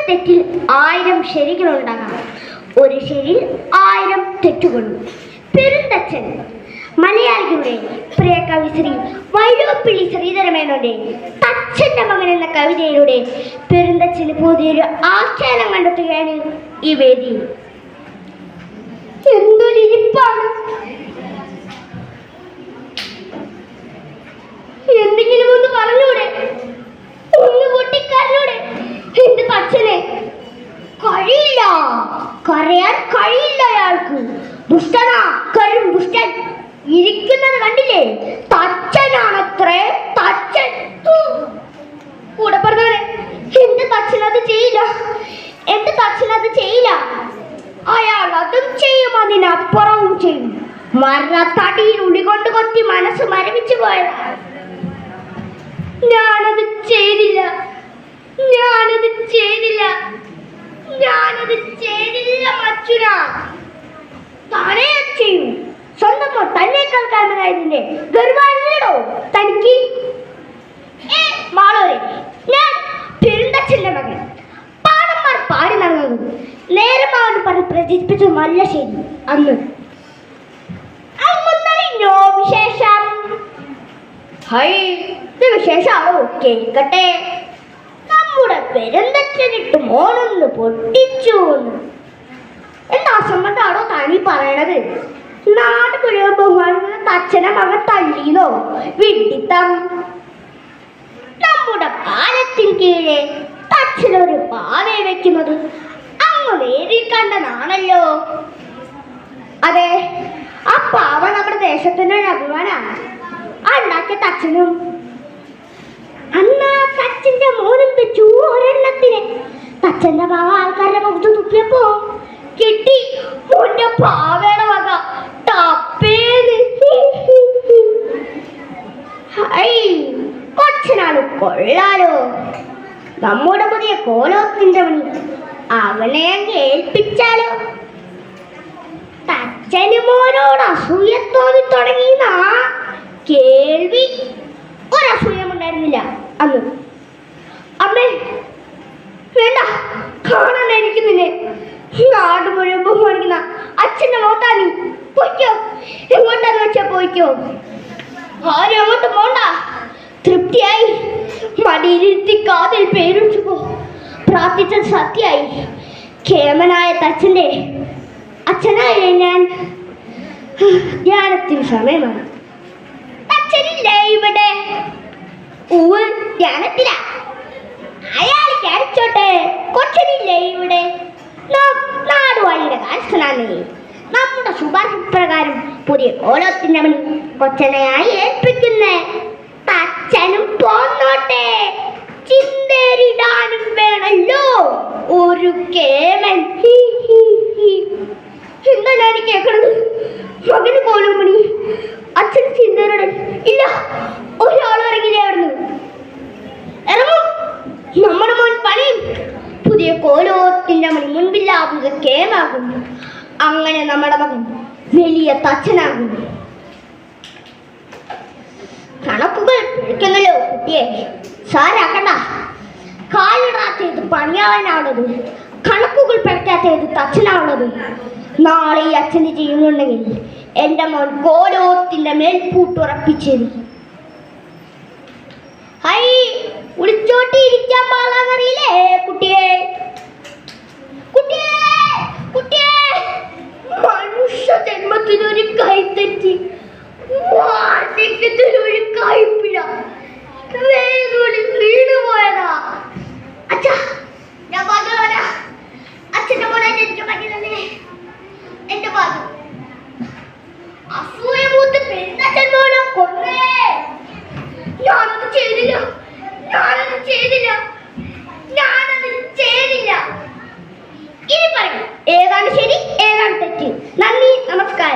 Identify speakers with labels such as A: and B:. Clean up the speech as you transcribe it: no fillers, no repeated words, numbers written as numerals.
A: തെറ്റിൽ 1000 ശരികളുണ്ടാകാം. ഒരു ശരിയിൽ 1000 തെറ്റുകളും. പെരുന്തച്ഛൻ മലയാളികളുടെ പ്രിയ കവി ശ്രീ വൈലോപ്പിള്ളി ശ്രീധരമേനോന്റെ തച്ചന്റെ മകൻ എന്ന കവിതയിലൂടെ പെരുന്തച്ഛന് പുതിയൊരു ആഖ്യാനം കണ്ടെത്തുകയാണ് ഈ വേദി. എന്തൊരിപ്പാണ്! എന്തെങ്കിലും ഒന്ന് പറഞ്ഞൂടെ? ഒന്ന് പൊട്ടിക്കരഞ്ഞൂടെ? എന്റെ തച്ചനെ കഴിയില്ല, കരയാൻ കഴിയില്ല അയാൾക്ക്. ദുഷ്ടനാ, കരും ദുഷ്ടൻ ഇരിക്കുന്നത് കണ്ടില്ലേ? തച്ചനാണത്രേ, തച്ചൻ. കൂടെ പറഞ്ഞവരെ, എന്റെ തച്ചൻ അത് ചെയ്യില്ല, എന്റെ തച്ചൻ അത് ചെയ്യില്ല. അയാൾ അതും ചെയ്യും, അതിനപ്പുറവും ചെയ്യും. മരണത്തടിയിൽ ഉളികൊണ്ട് കൊത്തി മനസ്സ് മരവിച്ചു പോയത്. ഞാനത് ചെയ്തില്ല, ഞാനത് ചെയ്തില്ല, ഞാനത് ചെയ്തില്ല മച്ചുന. താനേ ചെയ്യും. സ്വന്തം തന്നെ കേൾക്കാമെന്നായതിന്റെ ഗർവാണോ തനിക്ക്? മാളോരെ, ഞാൻ പെരുന്തച്ഛന്റെ മകൻ. പാടന്മാർ പാടി നടന്നത് നേരം അവൻ പറഞ്ഞ് പ്രചരിപ്പിച്ചു. നല്ല ശരി. അന്ന് അങ്ങൊന്നോ വിശേഷം? ഹൈ, ഇത് വിശേഷമാണോ? കേൾക്കട്ടെ. നമ്മുടെ പെരുന്തച്ഛനിട്ട് മോനൊന്ന് പൊട്ടിച്ചു. എന്താ സംബന്ധമാണോ താനീ പറയണത്? നാട് മുഴുവൻ ബഹുമാനിക്കുന്ന തച്ചനെ മകൻ തള്ളിയെന്നോ? വിഡിത്തം. നമ്മുടെ പാലത്തിന് കീഴെ തച്ചനൊരു പാവയെ വെക്കുന്നത് അങ്ങ് നേരിൽ കണ്ടതാണല്ലോ. അതെ, ആ പാവ നമ്മുടെ ദേശത്തിന്റെ ഒരു അഭിമാനാണ്. ഉണ്ടാക്കിയ തച്ചനും അന്നാ തച്ചന്റെ മോനും വെച്ചു ഒരെണ്ണത്തിന്. തച്ചന്റെ പാവ ആൾക്കാരുടെ മുഖത്ത് തുപ്പിയപ്പോ കിട്ടി മോന്റെ പാവയുടെ വക ടപ്പേന്ന്. കൊച്ചനാണ് കൊള്ളാലോ. നമ്മുടെ പുതിയ കോലോത്തിന്റെ മണി അവനെ അങ്ങ് ഏൽപ്പിച്ചാലോ? തച്ചന് മോനോട് അസൂയ തോന്നി തുടങ്ങിയെന്നാ കേൾവി. ഒരസൂയമുണ്ടായിരുന്നില്ല അന്ന്. അമ്മേ വേണ്ട, കാണാൻ എനിക്ക് നിന്നെ. നാട് മുഴുവൻ ബഹുമാനിക്കുന്ന അച്ഛൻ്റെ മോത്താനി. പോയിക്കോ, എങ്ങോട്ടാന്ന് വെച്ചാ പോയിക്കോ. ആരും അങ്ങോട്ട് പോണ്ട. തൃപ്തിയായി. മടിയിരുത്തി കാതിൽ പേരുച്ചു പോ. പ്രാർത്ഥിച്ചത് സത്യായി. കേമനായ തച്ചൻ്റെ അച്ഛനായ ഞാൻ ധ്യാനത്തിന് സമയമാണ്. തച്ചനില്ലേ ഇവിടെ? ഊവ്, ധ്യാനത്തില. അയാൾ ധ്യാനിച്ചോട്ടെ. കൊച്ചനില്ലേ ഇവിടെ? നാടുവാഴിയുടെ കാഴ്ചനാണ്. നമ്മുടെ ശുപാർശ പ്രകാരം പുതിയ കോലത്തിന്റെ മണി കൊച്ചനെയായി ഏൽപ്പിക്കുന്നേ. തച്ചനും പോന്നോട്ടെ. ചിന്തേരിടാനും വേണല്ലോ ഒരു കേമൻ. എന്താണ് ഞാൻ കേൾക്കണത്? മകന് പോലും മണി, അച്ഛന് ചിന്തേരിടൻ ഇല്ല. ഒരാളും ഇറങ്ങില്ലേ അവിടുന്ന്? ഇറങ്ങും, നമ്മുടെ മോൻ പണിയും. പുതിയ കോലോത്തിന്റെ മണി മുൻപില്ലാവുക കേമാകും. അങ്ങനെ നമ്മുടെ മകൻ വലിയ തച്ചനാകും. കണക്കുകൾ പിടിക്കുന്നല്ലോ കുട്ടിയെ. സാരാക്കണ്ട. കാലിടാത്തത് പണിയാവാനാവുന്നത്, കണക്കുകൾ പിഴക്കാത്തത് തച്ചനാവുന്നത്. നാളെ ഈ അച്ഛന് ചെയ്യുന്നുണ്ടെങ്കിൽ എൻ്റെ മോൻ കോലോത്തിന്റെ മേൽപൂട്ടുറപ്പിച്ചത്. ഹൈ, വിളിച്ചോട്ടി ഇരിക്കാൻ പാടാന്നറിയില്ലേ കുട്ടിയെ? കുട്ടിയെ, കുട്ടിയെ, മനുഷ്യ ജന്മത്തിനൊരു കൈത്തെറ്റി, വാർദ്ധക്യത്തിനൊരു കൈപ്പിഴ, വീണു പോയതാ. അച്ഛാ, ഞാൻ പറഞ്ഞു. അച്ഛൻ്റെ മോനെ എനിക്ക് പറ്റില്ലേ? എന്റെ ഭാഗ്യം